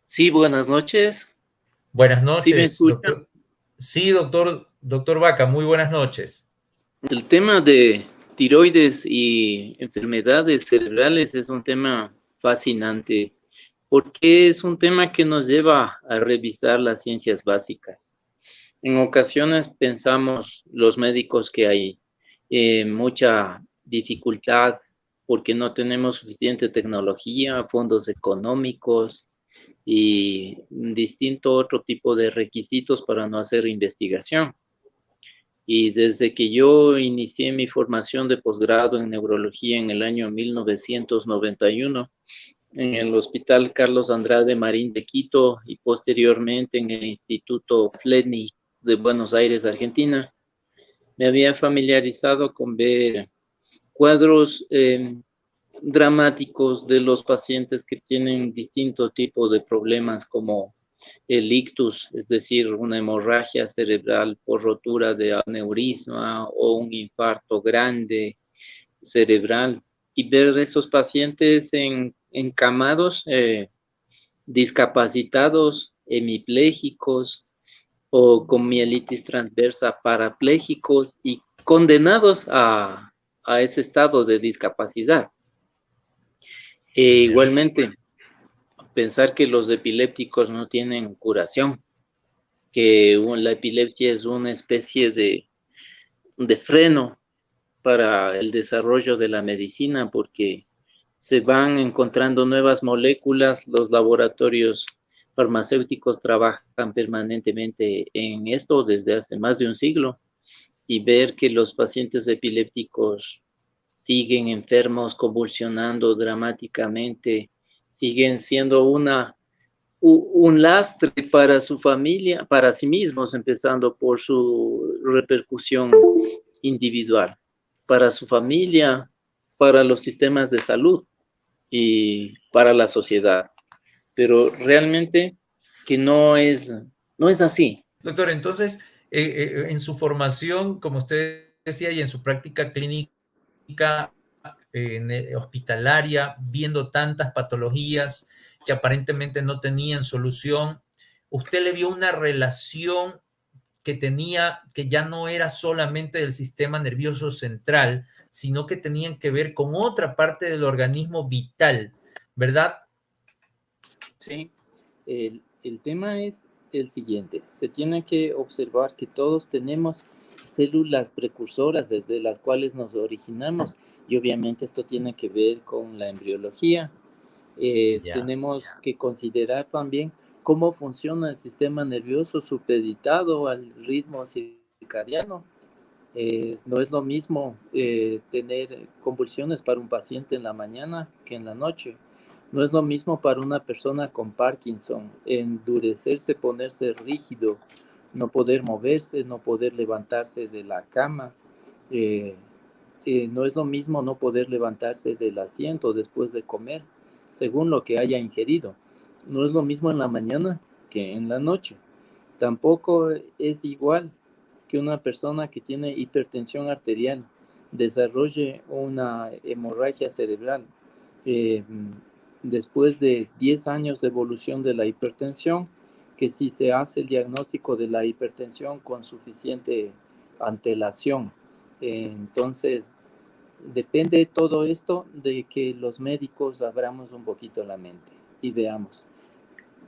Sí, buenas noches. Buenas ¿Sí me noches, escuchan? doctor. Sí, doctor Vaca, muy buenas noches. El tema de tiroides y enfermedades cerebrales es un tema fascinante porque es un tema que nos lleva a revisar las ciencias básicas. En ocasiones pensamos los médicos que hay mucha dificultad porque no tenemos suficiente tecnología, fondos económicos y distinto otro tipo de requisitos para no hacer investigación. Y desde que yo inicié mi formación de posgrado en neurología en el año 1991, en el Hospital Carlos Andrade Marín de Quito y posteriormente en el Instituto FLENI de Buenos Aires, Argentina, me había familiarizado con ver cuadros dramáticos de los pacientes que tienen distintos tipos de problemas como el ictus, es decir, una hemorragia cerebral por rotura de aneurisma o un infarto grande cerebral, y ver esos pacientes encamados, discapacitados, hemipléjicos o con mielitis transversa parapléjicos y condenados a ese estado de discapacidad. Ya. Igualmente, pensar que los epilépticos no tienen curación, que la epilepsia es una especie de freno para el desarrollo de la medicina, porque se van encontrando nuevas moléculas, los laboratorios farmacéuticos trabajan permanentemente en esto desde hace más de un siglo, y ver que los pacientes epilépticos siguen enfermos, convulsionando dramáticamente, siguen siendo un lastre para su familia, para sí mismos, empezando por su repercusión individual, para su familia, para los sistemas de salud y para la sociedad. Pero realmente que no es así. Doctor, entonces, en su formación, como usted decía, y en su práctica clínica hospitalaria, viendo tantas patologías que aparentemente no tenían solución, ¿usted le vio una relación que ya no era solamente del sistema nervioso central, sino que tenían que ver con otra parte del organismo vital, ¿verdad? Sí, el tema es el siguiente. Se tiene que observar que todos tenemos células precursoras de las cuales nos originamos, y obviamente esto tiene que ver con la embriología. Ya. Tenemos que considerar también cómo funciona el sistema nervioso supeditado al ritmo circadiano. No es lo mismo tener convulsiones para un paciente en la mañana que en la noche. No es lo mismo para una persona con Parkinson, endurecerse, ponerse rígido, no poder moverse, no poder levantarse de la cama. Eh, no es lo mismo no poder levantarse del asiento después de comer, según lo que haya ingerido. No es lo mismo en la mañana que en la noche. Tampoco es igual que una persona que tiene hipertensión arterial desarrolle una hemorragia cerebral. Eh, Después de 10 años de evolución de la hipertensión, que si se hace el diagnóstico de la hipertensión con suficiente antelación. Entonces, depende de todo esto de que los médicos abramos un poquito la mente y veamos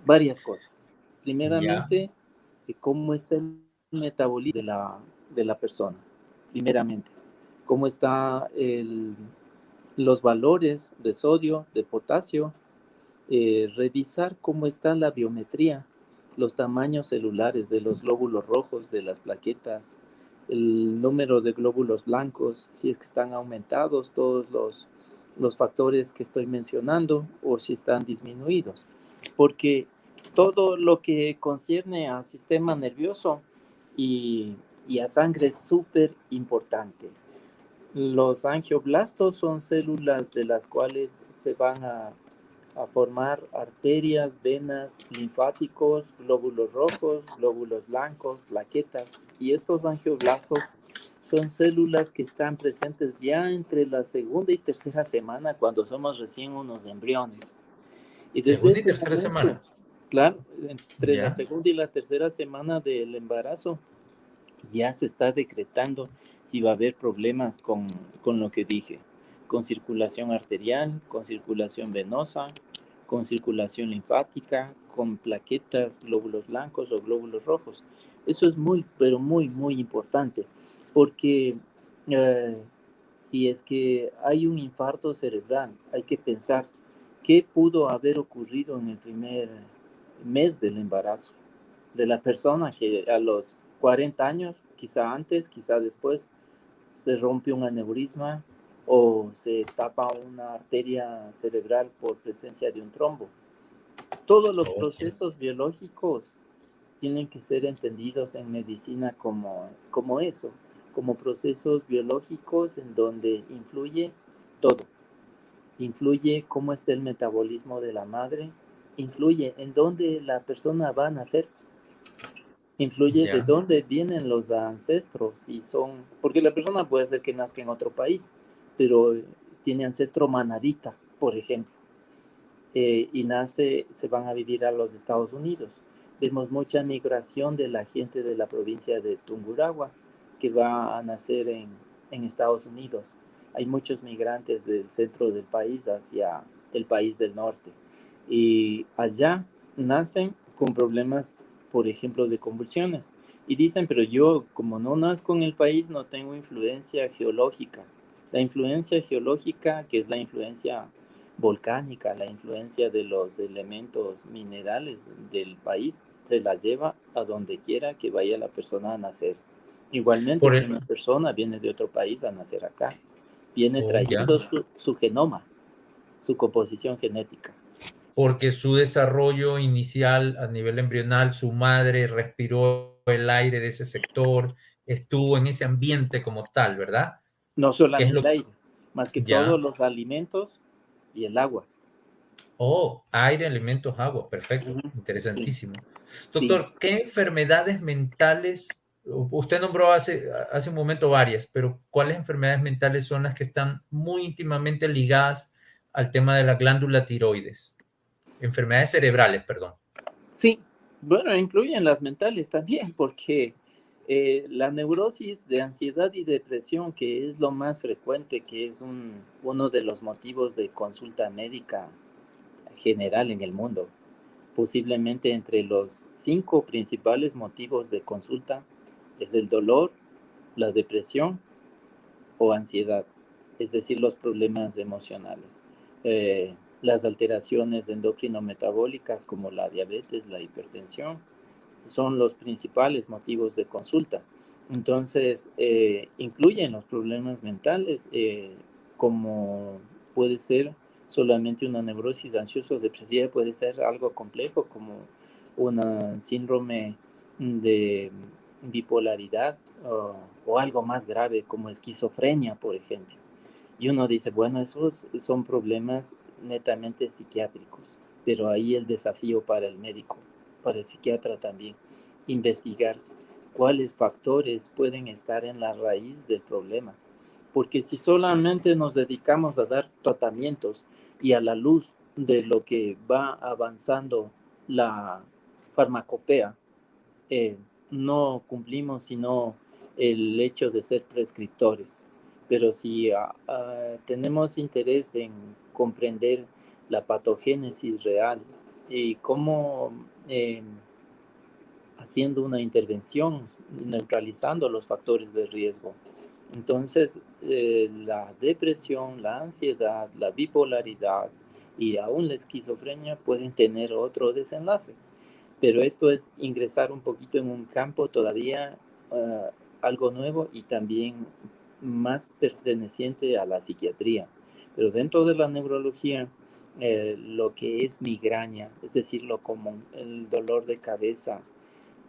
varias cosas. Ya. Primeramente, cómo está el metabolismo de la persona. Primeramente, cómo están los valores de sodio, de potasio, revisar cómo está la biometría, los tamaños celulares de los glóbulos rojos, de las plaquetas, el número de glóbulos blancos, si es que están aumentados todos los factores que estoy mencionando o si están disminuidos. Porque todo lo que concierne al sistema nervioso y, y a sangre es súper importante. Los angioblastos son células de las cuales se van a formar arterias, venas, linfáticos, glóbulos rojos, glóbulos blancos, plaquetas. Y estos angioblastos son células que están presentes ya entre la segunda y tercera semana cuando somos recién unos embriones. Y desde Segunda y ese tercera momento, semana. Claro, entre la ¿Ya? segunda y la tercera semana del embarazo ya se está decretando si va a haber problemas con lo que dije, con circulación arterial, con circulación venosa, con circulación linfática, con plaquetas, glóbulos blancos o glóbulos rojos. Eso es muy, pero muy, muy importante, porque eh, si es que hay un infarto cerebral, hay que pensar qué pudo haber ocurrido en el primer mes del embarazo de la persona que a los 40 años, quizá antes, quizá después, se rompe un aneurisma o se tapa una arteria cerebral por presencia de un trombo. Todos los Oh, ya. procesos biológicos tienen que ser entendidos en medicina como eso, como procesos biológicos en donde influye todo. Influye cómo está el metabolismo de la madre, influye en dónde la persona va a nacer, influye de Ya. dónde vienen los ancestros y son, porque la persona puede ser que nazca en otro país, pero tiene ancestro manabita, por ejemplo, y se van a vivir a los Estados Unidos. Vemos mucha migración de la gente de la provincia de Tungurahua que va a nacer en Estados Unidos. Hay muchos migrantes del centro del país hacia el país del norte y allá nacen con problemas, por ejemplo, de convulsiones. Y dicen, pero yo como no nazco en el país no tengo influencia geológica. La influencia geológica, que es la influencia volcánica, la influencia de los elementos minerales del país, se la lleva a donde quiera que vaya la persona a nacer. Igualmente, Por si el, una persona viene de otro país a nacer acá, viene oh, ya. trayendo su genoma, su composición genética. Porque su desarrollo inicial a nivel embrional, su madre respiró el aire de ese sector, estuvo en ese ambiente como tal, ¿verdad? No ¿Qué es solamente lo el aire, más que todos ya? los alimentos y el agua. Oh, aire, alimentos, agua, perfecto, Ujú. Sí, interesantísimo. sí. Doctor, ¿qué enfermedades mentales, usted nombró hace un momento varias, pero cuáles enfermedades mentales son las que están muy íntimamente ligadas al tema de la glándula tiroides? Enfermedades cerebrales, perdón. Sí, bueno, incluyen las mentales también, porque la neurosis de ansiedad y depresión, que es lo más frecuente, que es uno de los motivos de consulta médica general en el mundo, posiblemente entre los 5 principales motivos de consulta, es el dolor, la depresión o ansiedad, es decir, los problemas emocionales. Las alteraciones endocrino-metabólicas como la diabetes, la hipertensión, son los principales motivos de consulta. Entonces, incluyen los problemas mentales, como puede ser solamente una neurosis ansioso-depresiva, puede ser algo complejo como una síndrome de bipolaridad o algo más grave como esquizofrenia, por ejemplo. Y uno dice, bueno, esos son problemas netamente psiquiátricos, pero ahí el desafío para el médico, para el psiquiatra también, investigar cuáles factores pueden estar en la raíz del problema. Porque si solamente nos dedicamos a dar tratamientos y a la luz de lo que va avanzando la farmacopea, eh, no cumplimos sino el hecho de ser prescriptores. Pero si tenemos interés en comprender la patogénesis real y cómo haciendo una intervención, neutralizando los factores de riesgo, entonces la depresión, la ansiedad, la bipolaridad y aún la esquizofrenia pueden tener otro desenlace, pero esto es ingresar un poquito en un campo todavía algo nuevo y también más perteneciente a la psiquiatría. Pero dentro de la neurología, lo que es migraña, es decir, lo común, el dolor de cabeza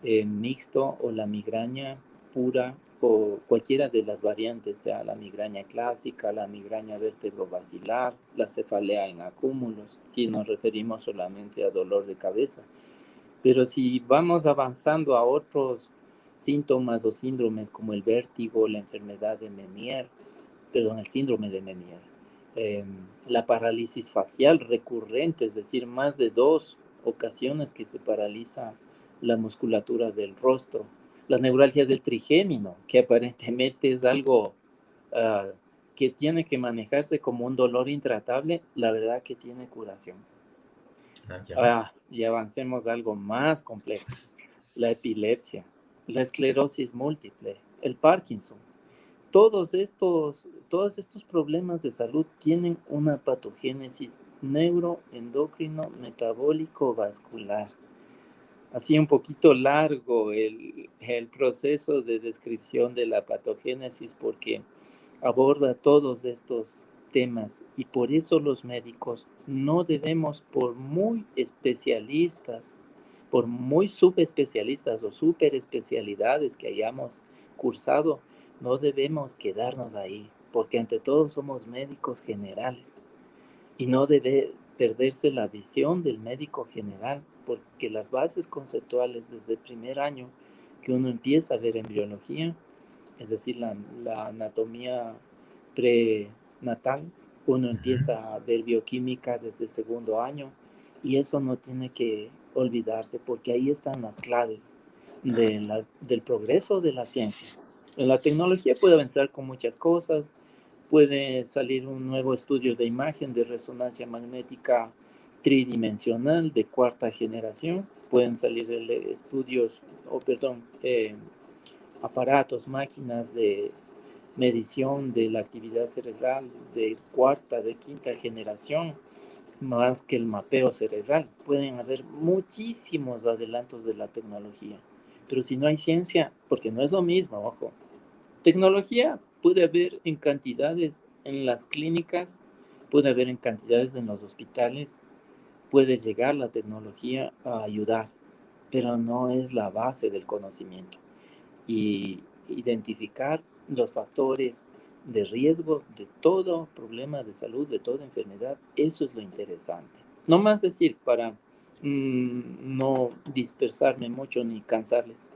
mixto o la migraña pura o cualquiera de las variantes, sea la migraña clásica, la migraña vertebrovascular, la cefalea en acúmulos, si nos referimos solamente a dolor de cabeza. Pero si vamos avanzando a otros síntomas o síndromes como el vértigo, la enfermedad de Meniere, perdón, el síndrome de Meniere, la parálisis facial recurrente, es decir, más de 2 ocasiones que se paraliza la musculatura del rostro. La neuralgia del trigémino, que aparentemente es algo que tiene que manejarse como un dolor intratable, la verdad que tiene curación. Y avancemos a algo más complejo. La epilepsia, la esclerosis múltiple, el Parkinson. Todos estos problemas de salud tienen una patogénesis neuroendocrino metabólico vascular. Así un poquito largo el proceso de descripción de la patogénesis porque aborda todos estos temas y por eso los médicos no debemos, por muy especialistas, por muy subespecialistas o superespecialidades que hayamos cursado, no debemos quedarnos ahí, porque ante todo somos médicos generales y no debe perderse la visión del médico general, porque las bases conceptuales desde el primer año que uno empieza a ver embriología, es decir, la anatomía prenatal, uno empieza a ver bioquímica desde el segundo año y eso no tiene que olvidarse porque ahí están las claves del progreso de la ciencia. La tecnología puede avanzar con muchas cosas, puede salir un nuevo estudio de imagen de resonancia magnética tridimensional de cuarta generación, pueden salir estudios, aparatos, máquinas de medición de la actividad cerebral de cuarta, de quinta generación, más que el mapeo cerebral. Pueden haber muchísimos adelantos de la tecnología, pero si no hay ciencia, porque no es lo mismo, ojo, tecnología puede haber en cantidades en las clínicas, puede haber en cantidades en los hospitales, puede llegar la tecnología a ayudar, pero no es la base del conocimiento. Y identificar los factores de riesgo de todo problema de salud, de toda enfermedad, eso es lo interesante. No más decir, para no dispersarme mucho ni cansarles,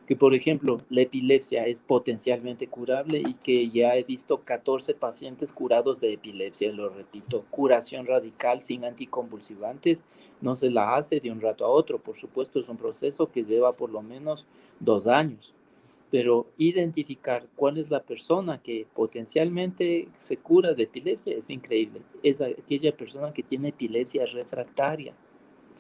que por ejemplo la epilepsia es potencialmente curable y que ya he visto 14 pacientes curados de epilepsia, lo repito, curación radical sin anticonvulsivantes, no se la hace de un rato a otro, por supuesto es un proceso que lleva por lo menos 2 años, pero identificar cuál es la persona que potencialmente se cura de epilepsia es increíble, es aquella persona que tiene epilepsia refractaria,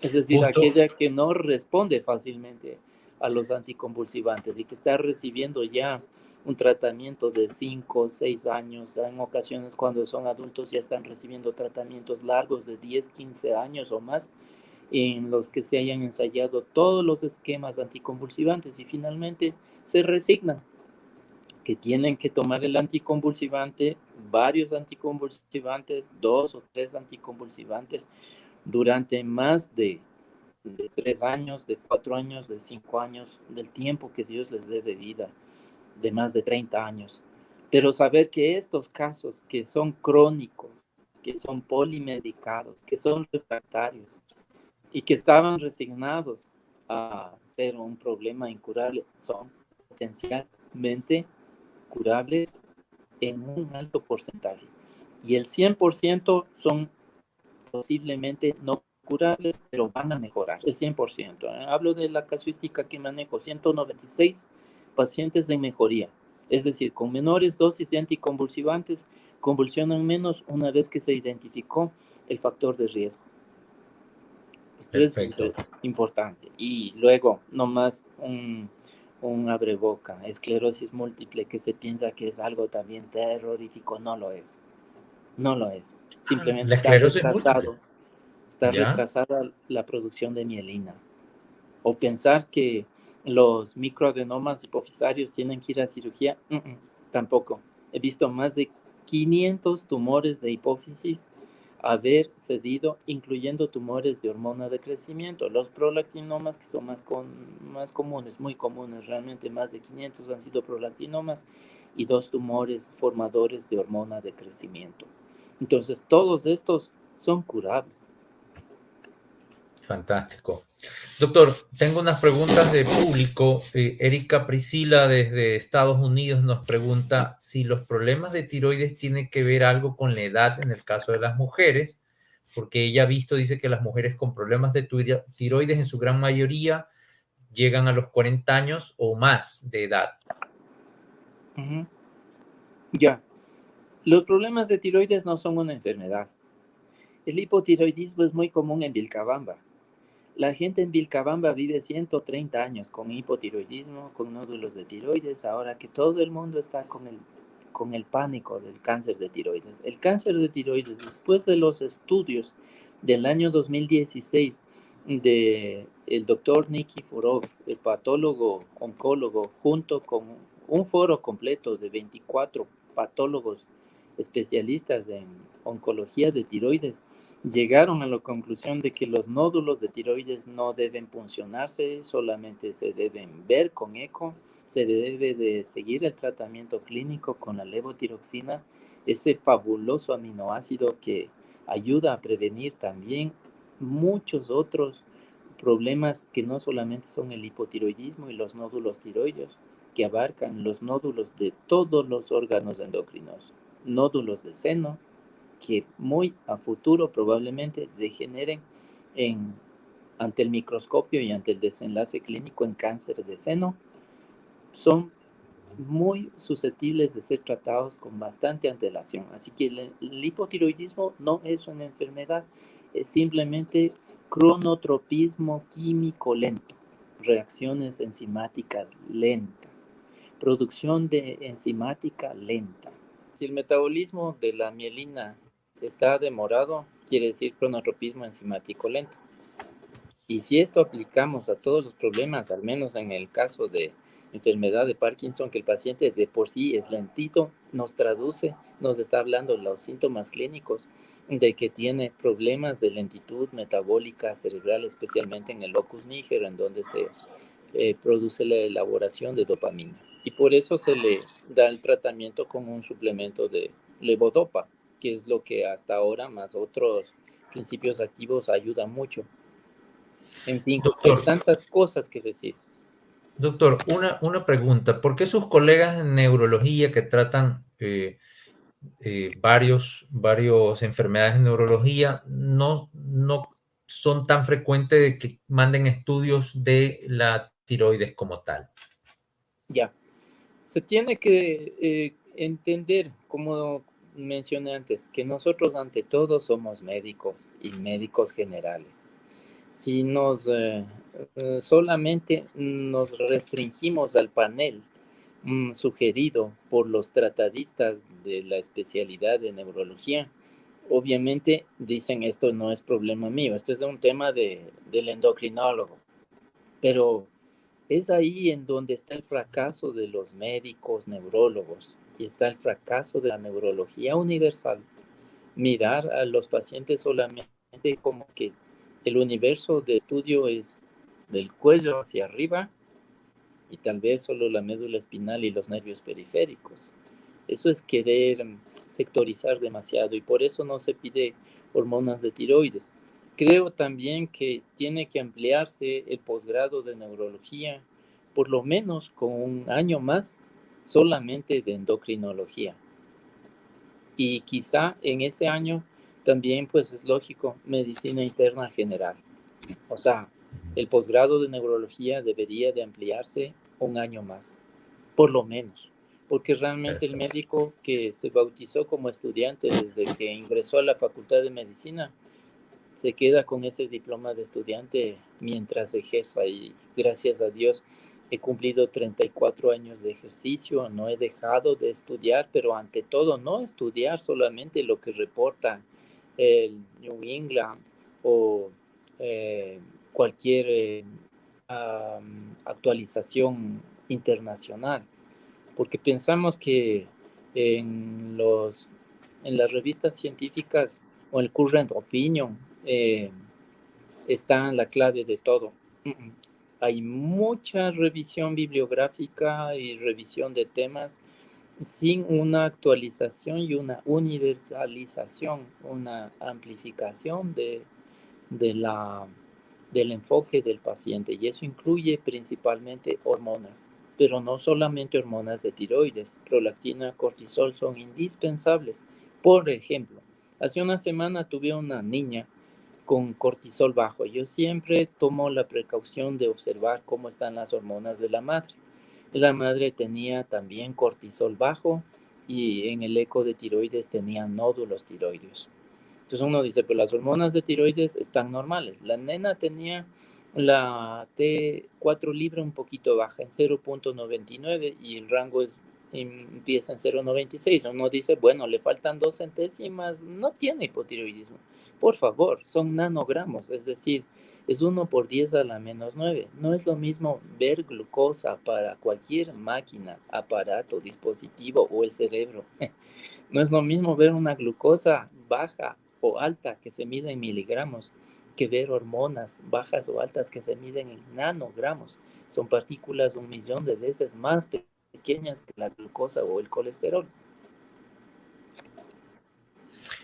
es decir, aquella que no responde fácilmente a los anticonvulsivantes y que está recibiendo ya un tratamiento de 5 o 6 años, en ocasiones cuando son adultos ya están recibiendo tratamientos largos de 10, 15 años o más, en los que se hayan ensayado todos los esquemas anticonvulsivantes y finalmente se resignan que tienen que tomar el anticonvulsivante, varios anticonvulsivantes, 2 o 3 anticonvulsivantes, durante más de 3 años, de 4 años, de 5 años, del tiempo que Dios les dé de vida, de más de 30 años. Pero saber que estos casos que son crónicos, que son polimedicados, que son refractarios y que estaban resignados a ser un problema incurable, son potencialmente curables en un alto porcentaje. Y el 100% son posiblemente no curables, pero van a mejorar, el 100%. Hablo de la casuística que manejo, 196 pacientes en mejoría, es decir, con menores dosis de anticonvulsivantes, convulsionan menos una vez que se identificó el factor de riesgo. Esto Perfecto. Es importante. Y luego, nomás un abreboca, esclerosis múltiple, que se piensa que es algo también terrorífico, no lo es. No lo es. Simplemente está retrasada la producción de mielina. O pensar que los microadenomas hipofisarios tienen que ir a cirugía, tampoco. He visto más de 500 tumores de hipófisis haber cedido, incluyendo tumores de hormona de crecimiento. Los prolactinomas, que son más comunes, muy comunes, realmente más de 500 han sido prolactinomas y 2 tumores formadores de hormona de crecimiento. Entonces, todos estos son curables. Fantástico. Doctor, tengo unas preguntas de público. Erika Priscila desde Estados Unidos nos pregunta si los problemas de tiroides tienen que ver algo con la edad en el caso de las mujeres, porque ella ha visto, dice que las mujeres con problemas de tiroides en su gran mayoría llegan a los 40 años o más de edad. Ujú. Ya, los problemas de tiroides no son una enfermedad. El hipotiroidismo es muy común en Vilcabamba. La gente en Vilcabamba vive 130 años con hipotiroidismo, con nódulos de tiroides, ahora que todo el mundo está con el pánico del cáncer de tiroides. El cáncer de tiroides, después de los estudios del año 2016 de el doctor Nikiforov, el patólogo oncólogo, junto con un foro completo de 24 patólogos especialistas en oncología de tiroides, llegaron a la conclusión de que los nódulos de tiroides no deben puncionarse, solamente se deben ver con eco, se debe de seguir el tratamiento clínico con la levotiroxina, ese fabuloso aminoácido que ayuda a prevenir también muchos otros problemas que no solamente son el hipotiroidismo y los nódulos tiroideos, que abarcan los nódulos de todos los órganos endocrinos, nódulos de seno, que muy a futuro probablemente degeneren ante el microscopio y ante el desenlace clínico en cáncer de seno, son muy susceptibles de ser tratados con bastante antelación. Así que el hipotiroidismo no es una enfermedad, es simplemente cronotropismo químico lento, reacciones enzimáticas lentas, producción de enzimática lenta. Si el metabolismo de la mielina está demorado, quiere decir cronotropismo enzimático lento. Y si esto aplicamos a todos los problemas, al menos en el caso de enfermedad de Parkinson, que el paciente de por sí es lentito, nos traduce, nos está hablando los síntomas clínicos de que tiene problemas de lentitud metabólica cerebral, especialmente en el locus níger, en donde se produce la elaboración de dopamina. Y por eso se le da el tratamiento con un suplemento de levodopa, que es lo que hasta ahora, más otros principios activos, ayuda mucho. En fin, hay Doctor, tantas cosas que decir. doctor, una pregunta. ¿Por qué sus colegas en neurología que tratan varios enfermedades de neurología no son tan frecuentes de que manden estudios de la tiroides como tal? Ya, se tiene que entender, como mencioné antes, que nosotros ante todo somos médicos y médicos generales. Si solamente nos restringimos al panel sugerido por los tratadistas de la especialidad de neurología, obviamente dicen esto no es problema mío, esto es un tema del endocrinólogo, pero es ahí en donde está el fracaso de los médicos neurólogos y está el fracaso de la neurología universal. Mirar a los pacientes solamente como que el universo de estudio es del cuello hacia arriba y tal vez solo la médula espinal y los nervios periféricos. Eso es querer sectorizar demasiado y por eso no se pide hormonas de tiroides. Creo también que tiene que ampliarse el posgrado de neurología, por lo menos con un año más solamente de endocrinología. Y quizá en ese año también, pues es lógico, medicina interna general. O sea, el posgrado de neurología debería de ampliarse un año más, por lo menos, porque realmente el Perfecto. médico que se bautizó como estudiante desde que ingresó a la Facultad de Medicina se queda con ese diploma de estudiante mientras ejerza y gracias a Dios he cumplido 34 años de ejercicio, no he dejado de estudiar, pero ante todo no estudiar solamente lo que reporta el New England o eh, cualquier actualización internacional, porque pensamos que en, en las revistas científicas o el current opinion eh, está la clave de todo. Hay mucha revisión bibliográfica y revisión de temas sin una actualización y una universalización, una amplificación de del enfoque del paciente. Y eso incluye principalmente hormonas, pero no solamente hormonas de tiroides. Prolactina, cortisol son indispensables. Por ejemplo, Hace una semana tuve una niña con cortisol bajo. Yo siempre tomo la precaución de observar cómo están las hormonas de la madre. La madre tenía también cortisol bajo y en el eco de tiroides tenía nódulos tiroideos. Entonces uno dice, pero las hormonas de tiroides están normales. La nena tenía la T4 libre un poquito baja, en 0,99 y el rango empieza en 0,96. Uno dice, bueno, le faltan 2 centésimas, no tiene hipotiroidismo. Por favor, son nanogramos, es decir, es 1 por 10⁻⁹. No es lo mismo ver glucosa para cualquier máquina, aparato, dispositivo o el cerebro. No es lo mismo ver una glucosa baja o alta que se mide en miligramos que ver hormonas bajas o altas que se miden en nanogramos. Son partículas 1 millón de veces más pequeñas que la glucosa o el colesterol.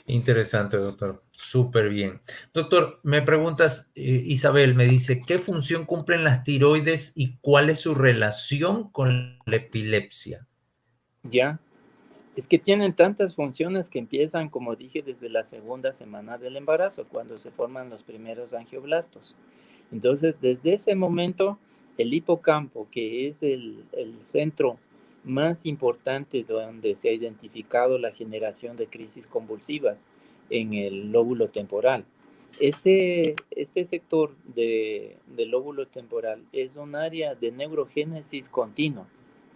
Interesante, doctor. Súper bien. Doctor, me preguntas, Isabel me dice, ¿qué función cumplen las tiroides y cuál es su relación con la epilepsia? Ya, es que tienen tantas funciones que empiezan, como dije, desde la segunda semana del embarazo, cuando se forman los primeros angioblastos. Entonces, desde ese momento, el hipocampo, que es el centro más importante donde se ha identificado la generación de crisis convulsivas en el lóbulo temporal. Este sector del lóbulo temporal es un área de neurogénesis continua.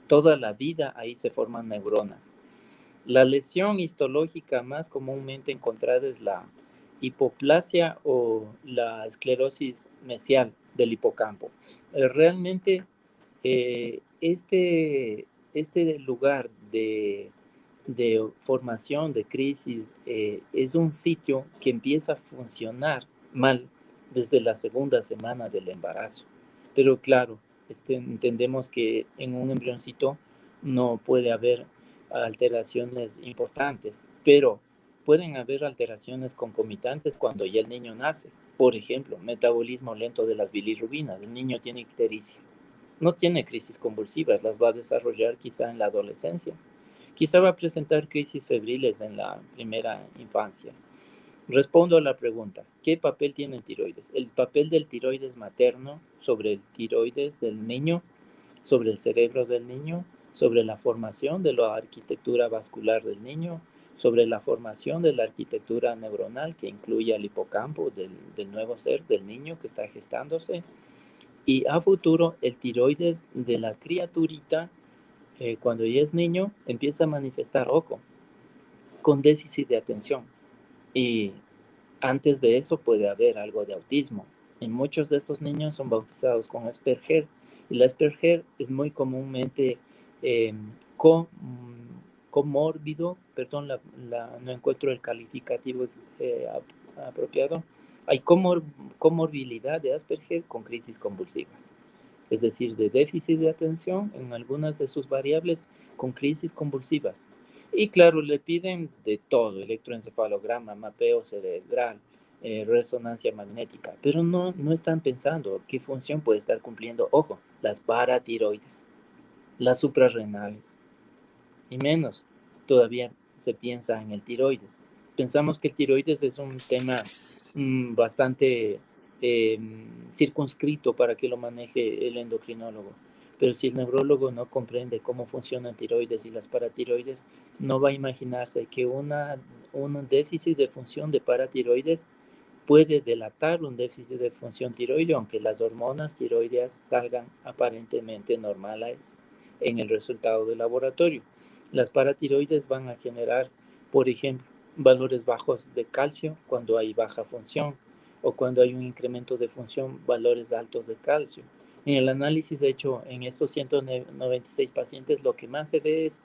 Toda la vida ahí se forman neuronas. La lesión histológica más comúnmente encontrada es la hipoplasia o la esclerosis mesial del hipocampo. Realmente este lugar de formación de crisis es un sitio que empieza a funcionar mal desde la segunda semana del embarazo. Pero claro, entendemos que en un embrioncito no puede haber alteraciones importantes, pero pueden haber alteraciones concomitantes cuando ya el niño nace. Por ejemplo, metabolismo lento de las bilirrubinas. El niño tiene ictericia. No tiene crisis convulsivas, las va a desarrollar quizá en la adolescencia. Quizá va a presentar crisis febriles en la primera infancia. Respondo a la pregunta, ¿qué papel tiene el tiroides? El papel del tiroides materno sobre el tiroides del niño, sobre el cerebro del niño, sobre la formación de la arquitectura vascular del niño, sobre la formación de la arquitectura neuronal que incluye al hipocampo del nuevo ser, del niño que está gestándose. Y a futuro, el tiroides de la criaturita, cuando ya es niño, empieza a manifestar, ojo, con déficit de atención. Y antes de eso puede haber algo de autismo. Y muchos de estos niños son bautizados con Asperger. Y la Asperger es muy comúnmente eh, comórbido, perdón, no encuentro el calificativo apropiado. Hay comorbilidad de Asperger con crisis convulsivas, es decir, de déficit de atención en algunas de sus variables con crisis convulsivas. Y claro, le piden de todo, electroencefalograma, mapeo cerebral, resonancia magnética, pero no están pensando qué función puede estar cumpliendo, ojo, las paratiroides, las suprarrenales, y menos todavía se piensa en el tiroides. Pensamos que el tiroides es un tema bastante circunscrito para que lo maneje el endocrinólogo. Pero si el neurólogo no comprende cómo funciona el tiroides y las paratiroides, no va a imaginarse que un déficit de función de paratiroides puede delatar un déficit de función tiroidea, aunque las hormonas tiroideas salgan aparentemente normales en el resultado del laboratorio. Las paratiroides van a generar, por ejemplo, valores bajos de calcio cuando hay baja función o cuando hay un incremento de función, valores altos de calcio. En el análisis hecho en estos 196 pacientes, lo que más se ve es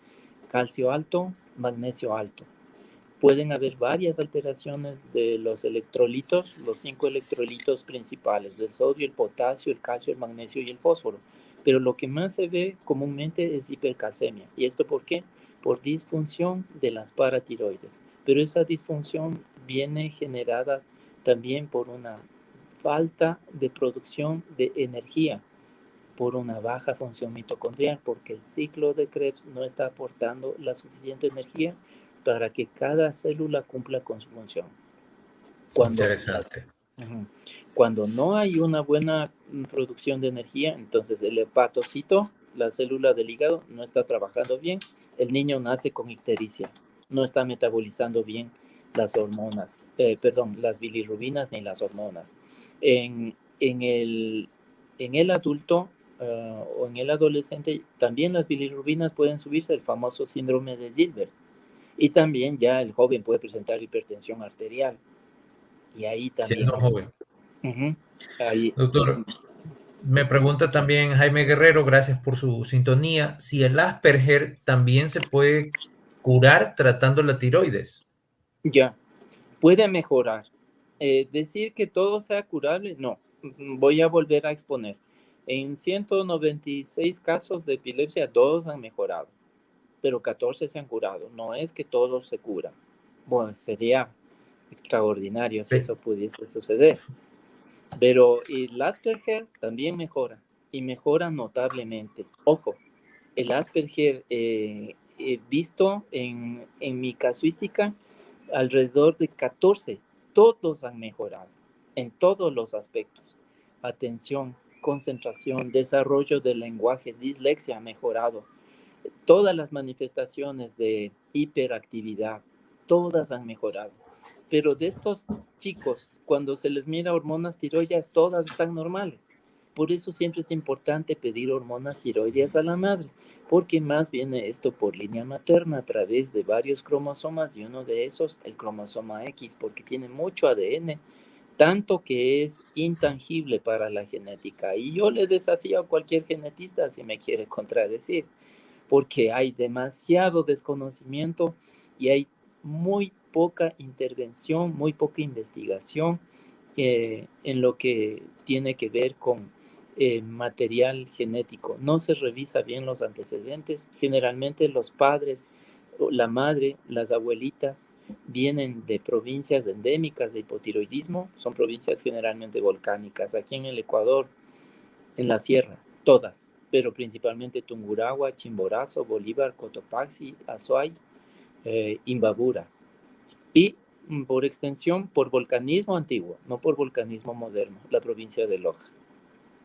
calcio alto, magnesio alto. Pueden haber varias alteraciones de los electrolitos, los 5 electrolitos principales, del sodio, el potasio, el calcio, el magnesio y el fósforo. Pero lo que más se ve comúnmente es hipercalcemia. ¿Y esto por qué? Por disfunción de las paratiroides. Pero esa disfunción viene generada también por una falta de producción de energía, por una baja función mitocondrial, porque el ciclo de Krebs no está aportando la suficiente energía para que cada célula cumpla con su función. Interesante. Cuando no hay una buena producción de energía, entonces el hepatocito, la célula del hígado, no está trabajando bien. El niño nace con ictericia, no está metabolizando bien las hormonas, las bilirrubinas ni las hormonas. En el adulto o en el adolescente, también las bilirrubinas pueden subirse, el famoso síndrome de Gilbert. Y también ya el joven puede presentar hipertensión arterial. Y ahí también. Siendo joven. Ahí. Doctor, me pregunta también Jaime Guerrero, gracias por su sintonía, si el Asperger también se puede curar tratando la tiroides. Ya, puede mejorar. Decir que todo sea curable, no. Voy a volver a exponer. En 196 casos de epilepsia, 2 han mejorado, pero 14 se han curado. No es que todos se curan. Bueno, sería extraordinario si eso pudiese suceder. Pero el Asperger también mejora, y mejora notablemente. Ojo, el Asperger visto en mi casuística, alrededor de 14, todos han mejorado en todos los aspectos. Atención, concentración, desarrollo del lenguaje, dislexia ha mejorado. Todas las manifestaciones de hiperactividad, todas han mejorado. Pero de estos chicos, cuando se les mira hormonas tiroideas, todas están normales. Por eso siempre es importante pedir hormonas tiroideas a la madre, porque más viene esto por línea materna a través de varios cromosomas, y uno de esos, el cromosoma X, porque tiene mucho ADN, tanto que es intangible para la genética. Y yo le desafío a cualquier genetista si me quiere contradecir, porque hay demasiado desconocimiento y hay muy poca intervención, muy poca investigación en lo que tiene que ver con material genético. No se revisa bien los antecedentes. Generalmente los padres, la madre, las abuelitas vienen de provincias endémicas de hipotiroidismo. Son provincias generalmente volcánicas. Aquí en el Ecuador, en la sierra, todas, pero principalmente Tungurahua, Chimborazo, Bolívar, Cotopaxi, Azuay, Imbabura. Y por extensión, por volcanismo antiguo, no por volcanismo moderno, la provincia de Loja.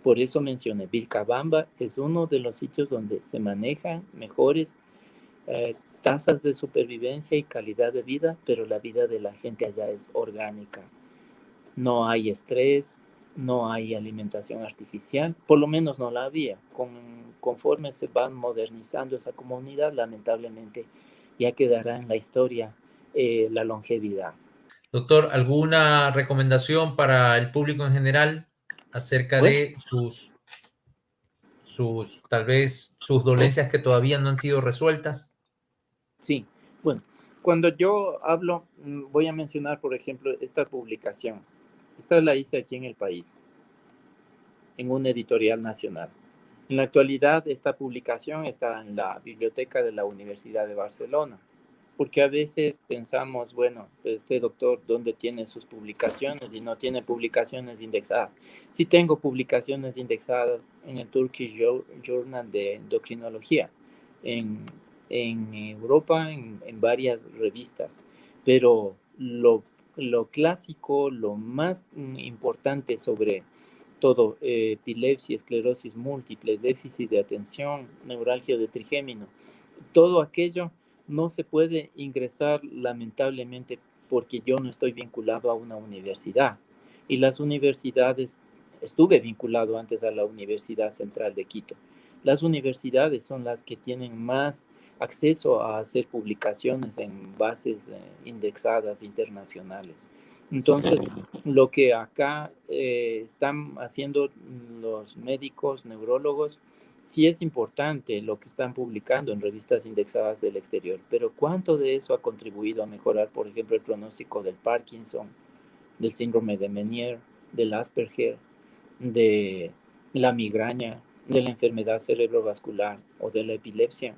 Por eso mencioné, Vilcabamba es uno de los sitios donde se manejan mejores tasas de supervivencia y calidad de vida, pero la vida de la gente allá es orgánica. No hay estrés, no hay alimentación artificial, por lo menos no la había. Conforme se van modernizando esa comunidad, lamentablemente ya quedará en la historia la longevidad. Doctor, ¿alguna recomendación para el público en general acerca Bueno, de tal vez sus dolencias que todavía no han sido resueltas? sí, bueno, cuando yo hablo, voy a mencionar, por ejemplo, esta publicación. Esta la hice aquí en el país, en una editorial nacional. En la actualidad, esta publicación está en la biblioteca de la Universidad de Barcelona, porque a veces pensamos, bueno, este doctor, ¿dónde tiene sus publicaciones? Y no tiene publicaciones indexadas. Sí tengo publicaciones indexadas en el Turkish Journal de Endocrinología, en, Europa, en varias revistas, pero lo clásico, lo más importante sobre todo, epilepsia, esclerosis múltiple, déficit de atención, neuralgia de trigémino, todo aquello no se puede ingresar lamentablemente porque yo no estoy vinculado a una universidad. Y las universidades, estuve vinculado antes a la Universidad Central de Quito. Las universidades son las que tienen más acceso a hacer publicaciones en bases indexadas internacionales. Entonces, lo que acá están haciendo los médicos, neurólogos, sí es importante lo que están publicando en revistas indexadas del exterior, pero ¿cuánto de eso ha contribuido a mejorar, por ejemplo, el pronóstico del Parkinson, del síndrome de Meniere, del Asperger, de la migraña, de la enfermedad cerebrovascular o de la epilepsia?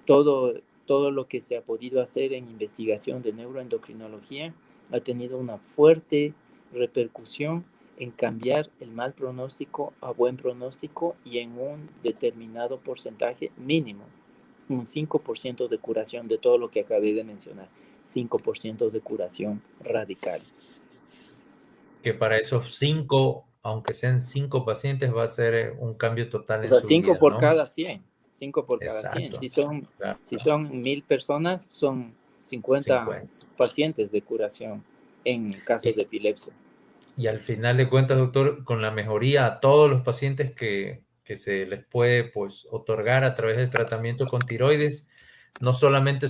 Todo lo que se ha podido hacer en investigación de neuroendocrinología ha tenido una fuerte repercusión en cambiar el mal pronóstico a buen pronóstico y en un determinado porcentaje mínimo. un 5% de curación de todo lo que acabé de mencionar. 5% de curación radical. Que para esos 5, aunque sean 5 pacientes, va a ser un cambio total O en sea, su 5 vida, por ¿no? cada 100. 5 por cada 100. Exacto. Claro, Si son 1000 personas, son 50 50. pacientes de curación en casos de epilepsia. Y al final de cuentas, doctor, con la mejoría a todos los pacientes que se les puede pues, otorgar a través del tratamiento con tiroides, no solamente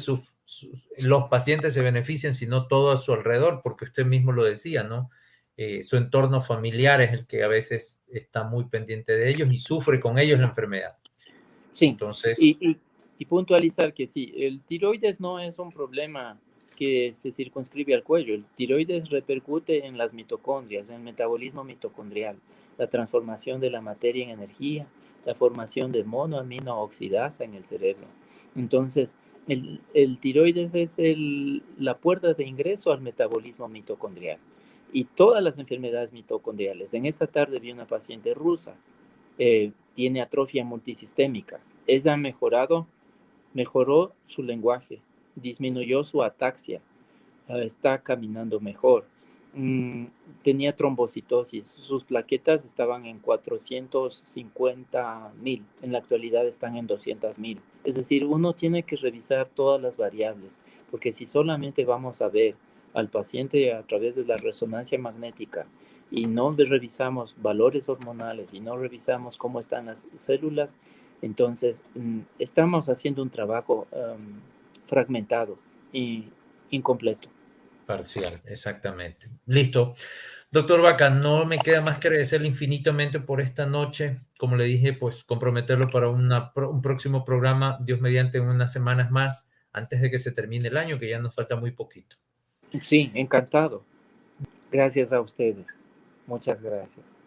los pacientes se benefician, sino todo a su alrededor, porque usted mismo lo decía, ¿no? Su entorno familiar es el que a veces está muy pendiente de ellos y sufre con ellos la enfermedad. Sí, Entonces, y puntualizar que sí, el tiroides no es un problema que se circunscribe al cuello. El tiroides repercute en las mitocondrias, en el metabolismo mitocondrial, la transformación de la materia en energía, la formación de monoaminooxidasa en el cerebro. Entonces, el tiroides es la puerta de ingreso al metabolismo mitocondrial y todas las enfermedades mitocondriales. En esta tarde vi una paciente rusa, tiene atrofia multisistémica. Ella mejoró su lenguaje, disminuyó su ataxia, está caminando mejor. Tenía trombocitosis, sus plaquetas estaban en 450,000, en la actualidad están en 200,000. Es decir, uno tiene que revisar todas las variables, porque si solamente vamos a ver al paciente a través de la resonancia magnética y no revisamos valores hormonales y no revisamos cómo están las células, entonces estamos haciendo un trabajo fragmentado e incompleto. parcial, exactamente. Listo. Doctor Vaca, no me queda más que agradecerle infinitamente por esta noche. Como le dije, pues comprometerlo para un próximo programa, Dios mediante, en unas semanas más, antes de que se termine el año, que ya nos falta muy poquito. Sí, encantado. Gracias a ustedes. Muchas gracias.